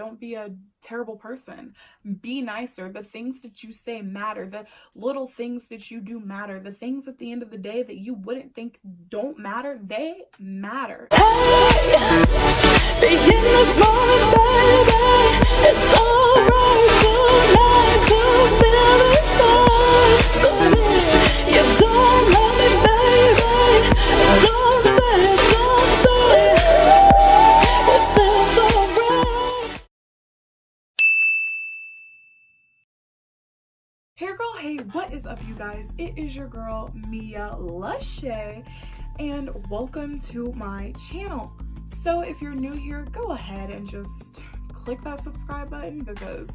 don't be a terrible person. Be nicer. The things that you say matter. The little things that you do matter. The things at the end of the day that you wouldn't think don't matter, they matter. Hey, begin this morning, baby. It's alright tonight to feel the time. Baby, you don't love me, baby. Don't say it, don't say it. It feels alright. Hey girl, hey, what is up you guys? It is your girl Mia Lushay and welcome to my channel. So if you're new here, go ahead and just click that subscribe button because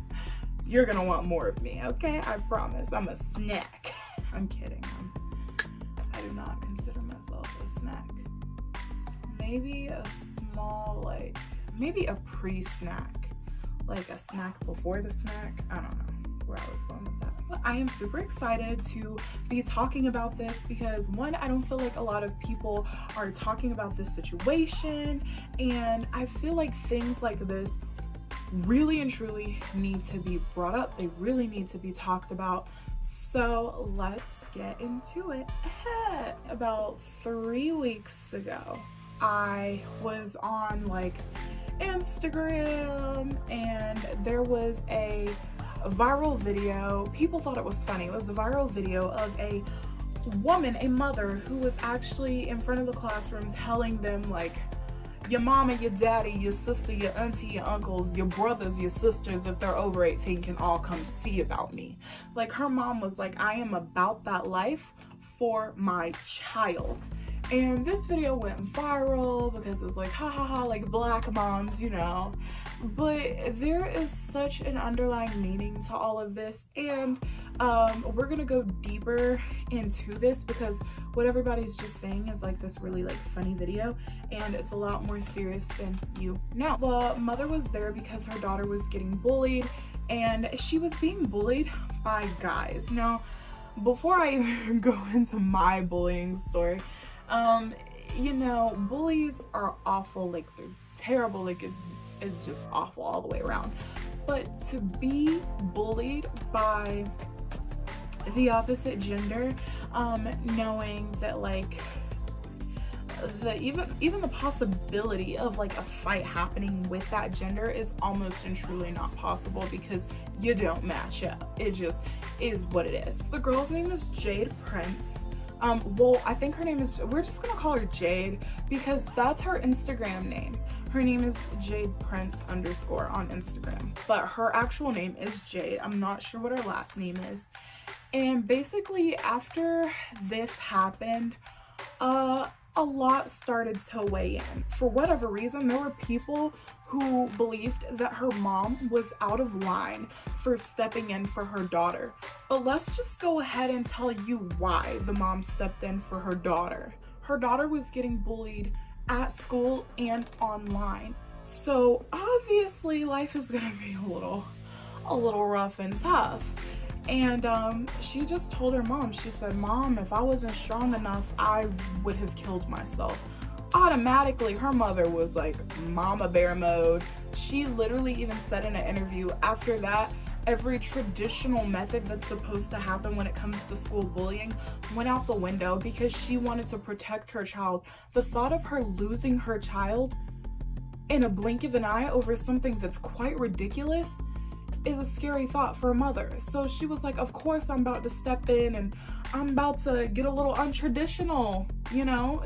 you're gonna want more of me, okay? I promise. I'm a snack. I'm kidding. I do not consider myself a snack. Maybe a small, maybe a pre-snack. Like a snack before the snack. I don't know where I was going with that. But I am super excited to be talking about this because one, I don't feel like a lot of people are talking about this situation, and I feel like things like this really and truly need to be brought up. They really need to be talked about. So let's get into it. About 3 weeks ago, I was on Instagram and there was a viral video. People thought it was funny. It was a viral video of a woman, a mother, who was actually in front of the classroom telling them your mama, your daddy, your sister, your auntie, your uncles, your brothers, your sisters, if they're over 18, can all come see about me. Her mom was like, I am about that life for my child. And this video went viral because it was ha ha ha, black moms, you know. But there is such an underlying meaning to all of this, and we're gonna go deeper into this because what everybody's just saying is this really funny video, and it's a lot more serious than you know. The mother was there because her daughter was getting bullied, and she was being bullied by guys. Now, before I even go into my bullying story, you know, bullies are awful, they're terrible, it's just awful all the way around. But to be bullied by the opposite gender, knowing that even the possibility of a fight happening with that gender is almost and truly not possible because you don't match up. It just is what it is. The girl's name is Jade Prince. Well, I think her name is, we're just gonna call her Jade because that's her Instagram name. Her name is Jade Prince _ on Instagram, but her actual name is Jade. I'm not sure what her last name is. And basically after this happened, a lot started to weigh in. For whatever reason, there were people who believed that her mom was out of line for stepping in for her daughter. But let's just go ahead and tell you why the mom stepped in for her daughter. Her daughter was getting bullied at school and online. So obviously life is gonna be a little rough and tough. And she just told her mom, she said, Mom, if I wasn't strong enough, I would have killed myself. Automatically, her mother was mama bear mode. She literally even said in an interview after that, every traditional method that's supposed to happen when it comes to school bullying went out the window because she wanted to protect her child. The thought of her losing her child in a blink of an eye over something that's quite ridiculous is a scary thought for a mother. So she was like, of course I'm about to step in and I'm about to get a little untraditional, you know,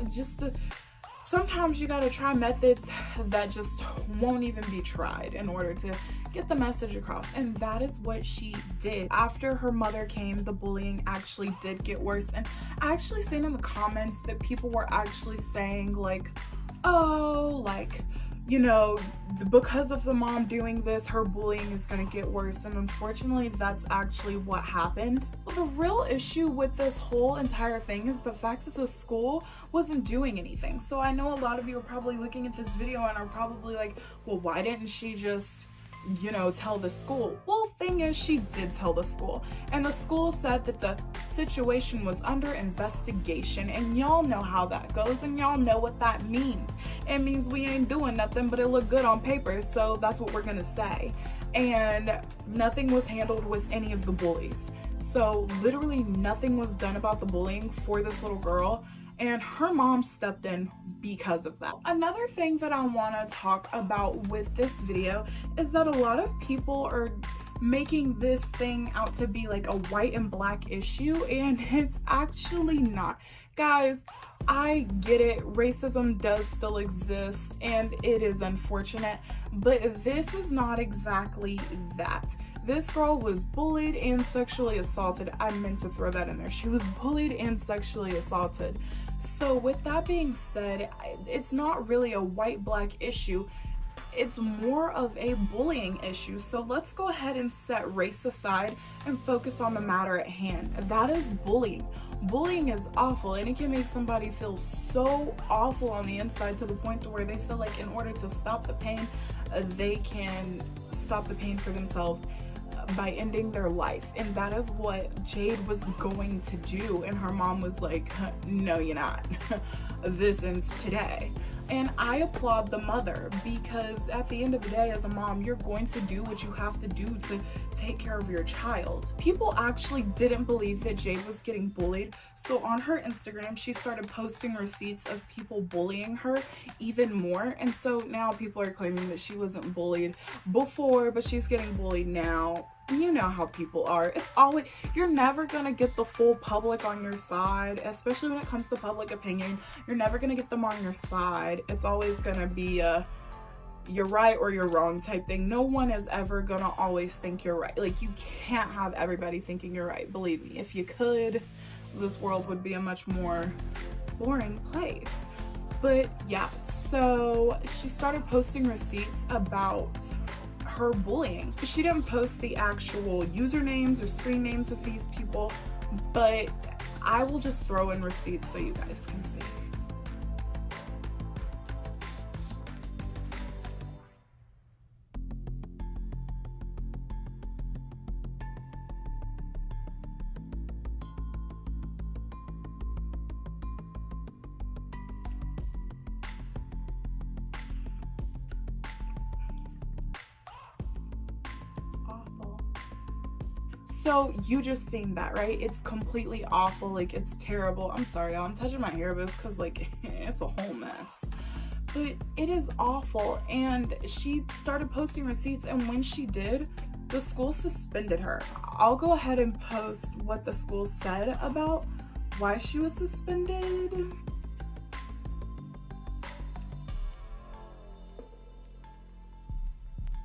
sometimes you gotta try methods that just won't even be tried in order to get the message across. And that is what she did. After her mother came, the bullying actually did get worse. And I actually seen in the comments that people were actually saying you know, because of the mom doing this, her bullying is gonna get worse. And unfortunately, that's actually what happened. But the real issue with this whole entire thing is the fact that the school wasn't doing anything. So I know a lot of you are probably looking at this video and are probably well, why didn't she just, you know, tell the school? Well, thing is, she did tell the school, and the school said that the situation was under investigation, and y'all know how that goes, and y'all know what that means. It means we ain't doing nothing, but it looked good on paper, so that's what we're gonna say. And nothing was handled with any of the bullies. So literally nothing was done about the bullying for this little girl, and her mom stepped in because of that. Another thing that I want to talk about with this video is that a lot of people are making this thing out to be like a white and black issue, and it's actually not. Guys, I get it, racism does still exist and it is unfortunate, but this is not exactly that. This girl was bullied and sexually assaulted. I meant to throw that in there. She was bullied and sexually assaulted. So with that being said, it's not really a white-black issue. It's more of a bullying issue. So let's go ahead and set race aside and focus on the matter at hand. That is bullying. Bullying is awful, and it can make somebody feel so awful on the inside to the point to where they feel like in order to stop the pain, they can stop the pain for themselves by ending their life. And that is what Jade was going to do, and her mom was like, no, you're not. This ends today. And I applaud the mother, because at the end of the day, as a mom, you're going to do what you have to do to take care of your child. People actually didn't believe that Jade was getting bullied, so on her Instagram she started posting receipts of people bullying her even more, and so now people are claiming that she wasn't bullied before, but she's getting bullied now. You know how people are. It's always, you're never gonna get the full public on your side, especially when it comes to public opinion. You're never gonna get them on your side. It's always gonna be a you're right or you're wrong type thing. No one is ever gonna always think you're right. Like, you can't have everybody thinking you're right. Believe me, if you could, this world would be a much more boring place. But yeah, so she started posting receipts about her bullying. She didn't post the actual usernames or screen names of these people, but I will just throw in receipts so you guys can see. So you just seen that, right? It's completely awful. Like, it's terrible. I'm sorry, y'all. I'm touching my hair, but it's because, like, it's a whole mess. But it is awful. And she started posting receipts, and when she did, the school suspended her. I'll go ahead and post what the school said about why she was suspended.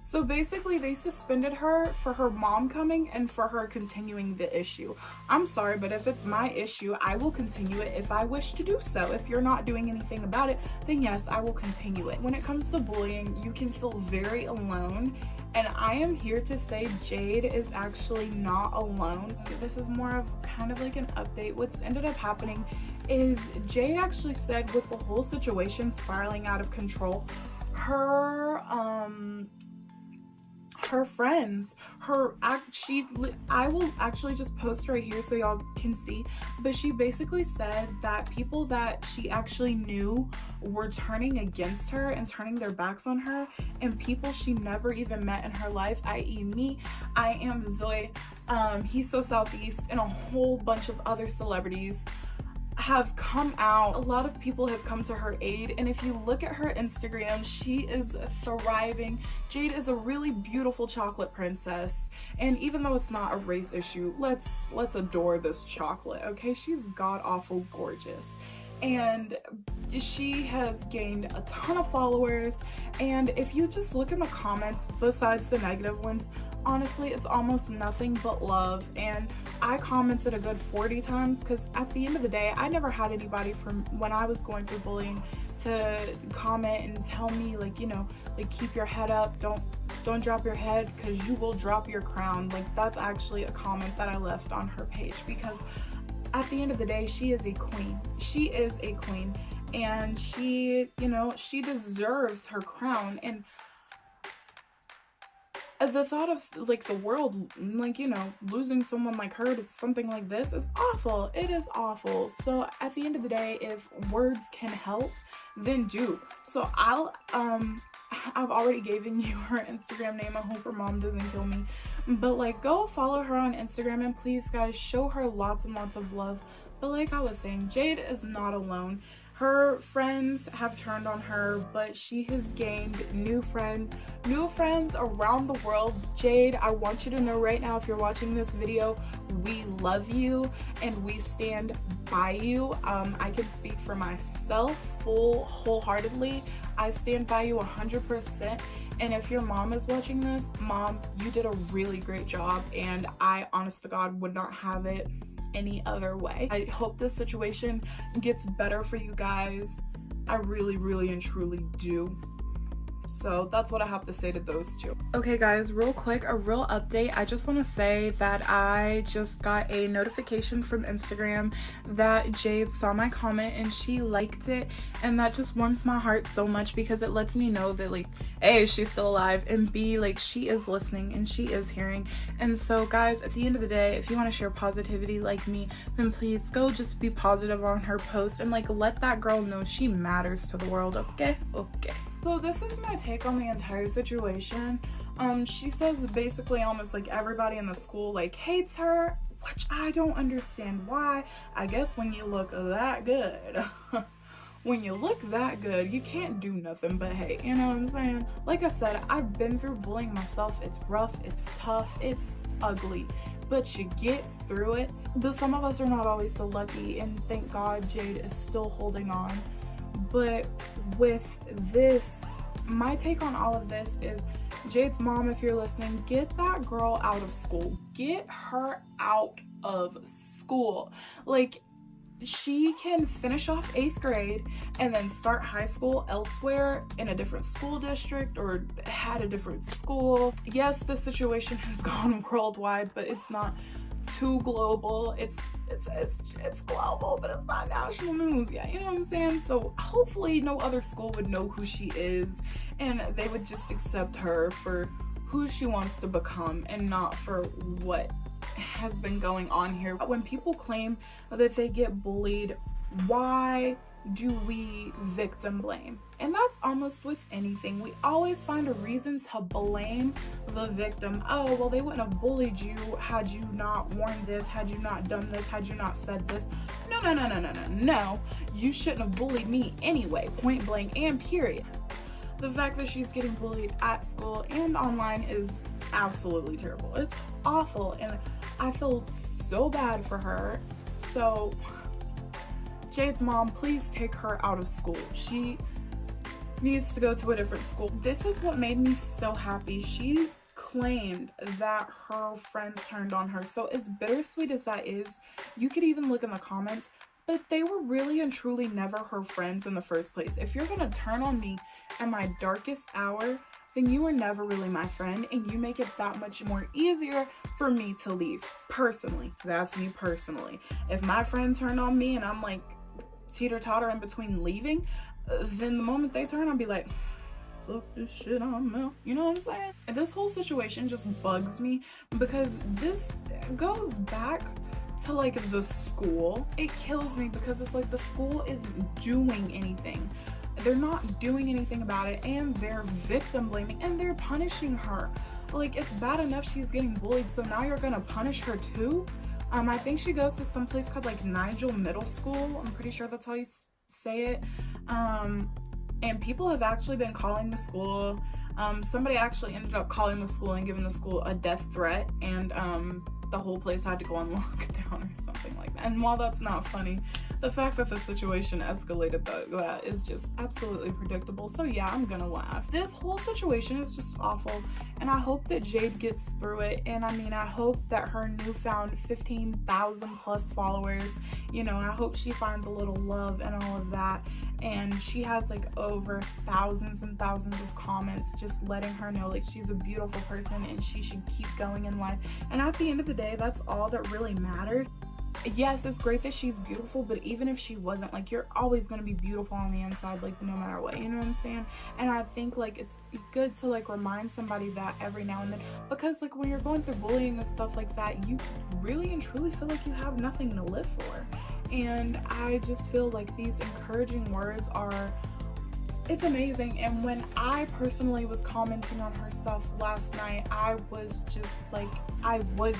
So basically, they suspended her for her mom coming and for her continuing the issue. I'm sorry, but if it's my issue, I will continue it if I wish to do so. If you're not doing anything about it, then yes, I will continue it. When it comes to bullying, you can feel very alone, and I am here to say Jade is actually not alone. This is more of kind of like an update. What's ended up happening is Jade actually said, with the whole situation spiraling out of control, her friends, I will actually just post right here so y'all can see, but she basically said that people that she actually knew were turning against her and turning their backs on her, and people she never even met in her life, i.e. me, I am Zoe, He's So Southeast, and a whole bunch of other celebrities have come out. A lot of people have come to her aid, and if you look at her Instagram, she is thriving. Jade is a really beautiful chocolate princess, and even though it's not a race issue, let's adore this chocolate, okay? She's god-awful gorgeous, and she has gained a ton of followers, and if you just look in the comments, besides the negative ones, honestly, it's almost nothing but love. And I commented a good 40 times, because at the end of the day, I never had anybody from when I was going through bullying to comment and tell me, like, you know, like, keep your head up, don't drop your head, because you will drop your crown. Like, that's actually a comment that I left on her page, because at the end of the day, she is a queen. She is a queen, and she, you know, she deserves her crown. And the thought of like the world, like, you know, losing someone like her to something like this is awful. It is awful. So at the end of the day, if words can help, then do. So I've already given you her Instagram name. I hope her mom doesn't kill me, but like, go follow her on Instagram, and please guys, show her lots and lots of love. But like I was saying, Jade is not alone. Her friends have turned on her, but she has gained new friends around the world. Jade, I want you to know right now, if you're watching this video, we love you and we stand by you. I can speak for myself wholeheartedly. I stand by you 100%. And if your mom is watching this, Mom, you did a really great job, and I, honest to God, would not have it any other way. I hope this situation gets better for you guys. I really, really and truly do. So that's what I have to say to those two. Okay guys, real quick, a real update. I just want to say that I just got a notification from Instagram that Jade saw my comment and she liked it, and that just warms my heart so much because it lets me know that, like, A, she's still alive, and B, like, she is listening and she is hearing. And so guys, at the end of the day, if you want to share positivity like me, then please go just be positive on her post and like let that girl know she matters to the world. Okay. So this is my take on the entire situation. She says basically almost like everybody in the school like hates her, which I don't understand why. I guess when you look that good, when you look that good, you can't do nothing but hate, you know what I'm saying? Like I said, I've been through bullying myself. It's rough, it's tough, it's ugly, but you get through it. But some of us are not always so lucky, and thank God Jade is still holding on. But with this, my take on all of this is, Jade's mom, if you're listening, get that girl out of school. Get her out of school. Like, she can finish off 8th grade and then start high school elsewhere in a different school district or at a different school. Yes, the situation has gone worldwide, but it's not too global. It's global, but it's not national news yet, you know what I'm saying? So hopefully no other school would know who she is, and they would just accept her for who she wants to become and not for what has been going on here. When people claim that they get bullied, why do we victim blame? And that's almost with anything. We always find a reason to blame the victim. Oh, well, they wouldn't have bullied you had you not worn this, had you not done this, had you not said this. No. You shouldn't have bullied me anyway, point blank and period. The fact that she's getting bullied at school and online is absolutely terrible. It's awful, and I feel so bad for her. So Jade's mom, please take her out of school. She needs to go to a different school. This is what made me so happy. She claimed that her friends turned on her. So as bittersweet as that is, you could even look in the comments, but they were really and truly never her friends in the first place. If you're gonna turn on me at my darkest hour, then you were never really my friend, and you make it that much more easier for me to leave. Personally, that's me personally. If my friend turned on me and I'm like teeter-totter in between leaving, then the moment they turn, I'll be like, fuck this shit, I'm out. You know what I'm saying? And this whole situation just bugs me because this goes back to like the school. It kills me because it's like the school isn't doing anything. They're not doing anything about it, and they're victim blaming, and they're punishing her. Like, it's bad enough she's getting bullied, so now you're gonna punish her too? I think she goes to some place called like Nigel Middle School. I'm pretty sure that's how you say it. And people have actually been calling the school. Somebody actually ended up calling the school and giving the school a death threat, and the whole place had to go on lockdown or something like that. And while that's not funny, the fact that the situation escalated that is just absolutely predictable. So yeah, I'm gonna laugh. This whole situation is just awful, and I hope that Jade gets through it. And I mean, I hope that her newfound 15,000 plus followers, you know, I hope she finds a little love and all of that. And she has like over thousands and thousands of comments just letting her know like she's a beautiful person and she should keep going in life. And at the end of the day, that's all that really matters. yes, it's great that she's beautiful, but even if she wasn't, like, you're always going to be beautiful on the inside, like, no matter what, you know what I'm saying? And I think, like, it's good to, like, remind somebody that every now and then, because, like, when you're going through bullying and stuff like that, you really and truly feel like you have nothing to live for. And I just feel like these encouraging words are, it's amazing. And when I personally was commenting on her stuff last night, I was just like, I was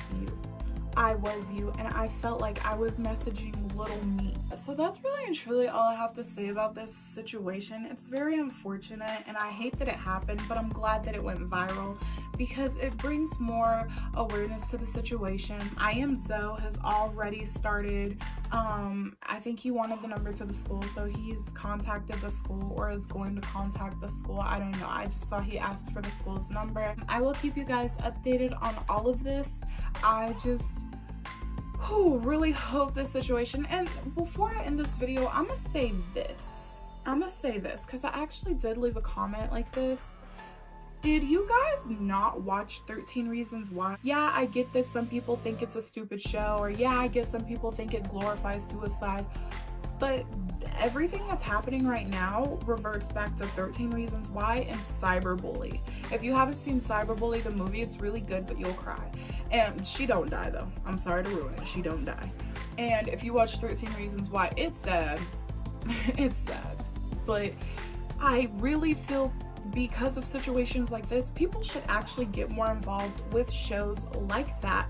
you, and I felt like I was messaging little me. So that's really and truly all I have to say about this situation. It's very unfortunate and I hate that it happened, but I'm glad that it went viral because it brings more awareness to the situation. I Am Zoe has already started, I think he wanted the number to the school, so he's contacted the school or is going to contact the school. I don't know, I just saw he asked for the school's number. I will keep you guys updated on all of this. I just really hope this situation, and before I end this video, I'm gonna say this because I actually did leave a comment like this. Did you guys not watch 13 Reasons Why? Yeah, I get this, some people think it's a stupid show, or yeah, I get some people think it glorifies suicide, but everything that's happening right now reverts back to 13 Reasons Why and cyberbully. If you haven't seen Cyberbully, the movie, it's really good, but you'll cry. And she don't die though. I'm sorry to ruin it. She don't die. And if you watch 13 Reasons Why, it's sad. It's sad. But I really feel because of situations like this, people should actually get more involved with shows like that.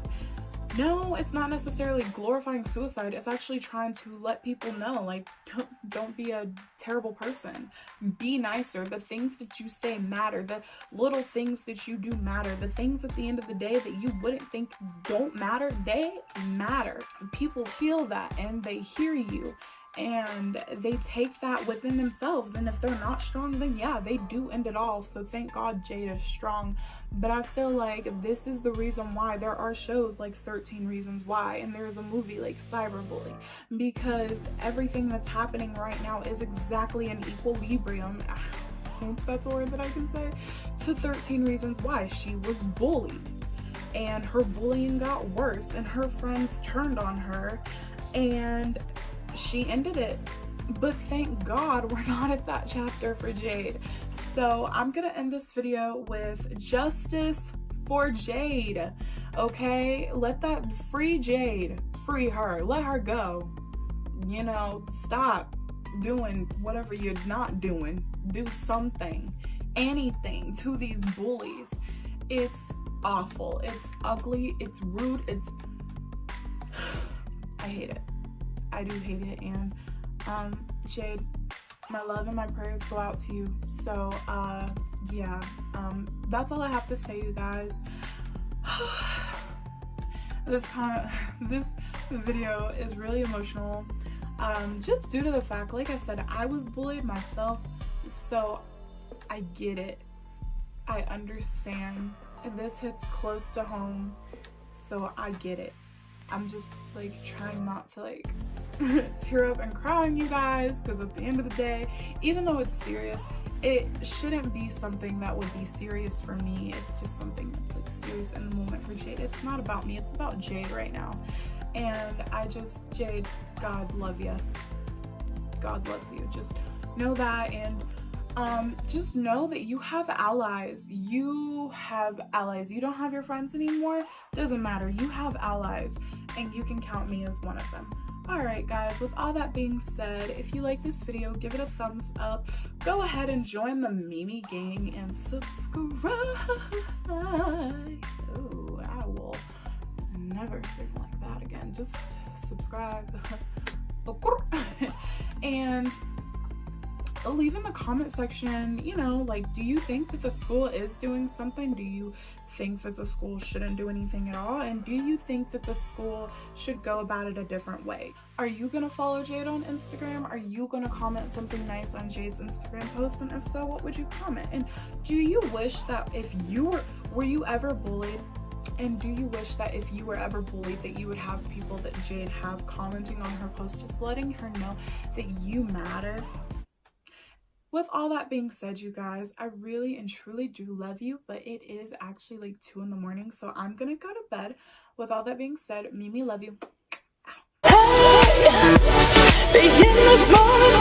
No, it's not necessarily glorifying suicide. It's actually trying to let people know, like, don't be a terrible person. Be nicer. The things that you say matter. The little things that you do matter. The things at the end of the day that you wouldn't think don't matter, they matter. People feel that and they hear you. And they take that within themselves, and if they're not strong, then yeah, they do end it all. So thank God Jade is strong. But I feel like this is the reason why there are shows like 13 Reasons Why, and there's a movie like Cyberbully, because everything that's happening right now is exactly in equilibrium, I hope that's a word that I can say, to 13 Reasons Why. She was bullied and her bullying got worse and her friends turned on her and she ended it. But thank God we're not at that chapter for Jade. So I'm gonna end this video with justice for Jade. Okay, let that, free Jade, free her, let her go. You know, stop doing whatever you're not doing. Do something, anything to these bullies. It's awful, it's ugly, it's rude, it's I hate it. I do hate it. And Jade, my love and my prayers go out to you. So yeah, that's all I have to say, you guys. This video is really emotional, just due to the fact, like I said, I was bullied myself, so I get it. I understand, and this hits close to home, so I get it. I'm just like trying not to like tear up and cry on you guys, because at the end of the day, even though it's serious, it shouldn't be something that would be serious for me. It's just something that's like serious in the moment for Jade. It's not about me, it's about Jade right now. And Jade, God love you. God loves you. Just know that, and just know that you have allies. You have allies. You don't have your friends anymore, doesn't matter. You have allies, and you can count me as one of them. Alright guys, with all that being said, if you like this video, give it a thumbs up. Go ahead and join the Mimi gang and subscribe. Oh, I will never sing like that again. Just subscribe. And leave in the comment section, you know, like, do you think that the school is doing something? Do you think that the school shouldn't do anything at all? And do you think that the school should go about it a different way? Are you gonna follow Jade on Instagram? Are you gonna comment something nice on Jade's Instagram post? And if so, what would you comment? And do you wish that if you were you ever bullied? And do you wish that if you were ever bullied that you would have people that Jade have commenting on her post, just letting her know that you matter? With all that being said, you guys, I really and truly do love you, but it is actually like 2 in the morning, so I'm gonna go to bed. With all that being said, Mimi, love you. Begin this morning,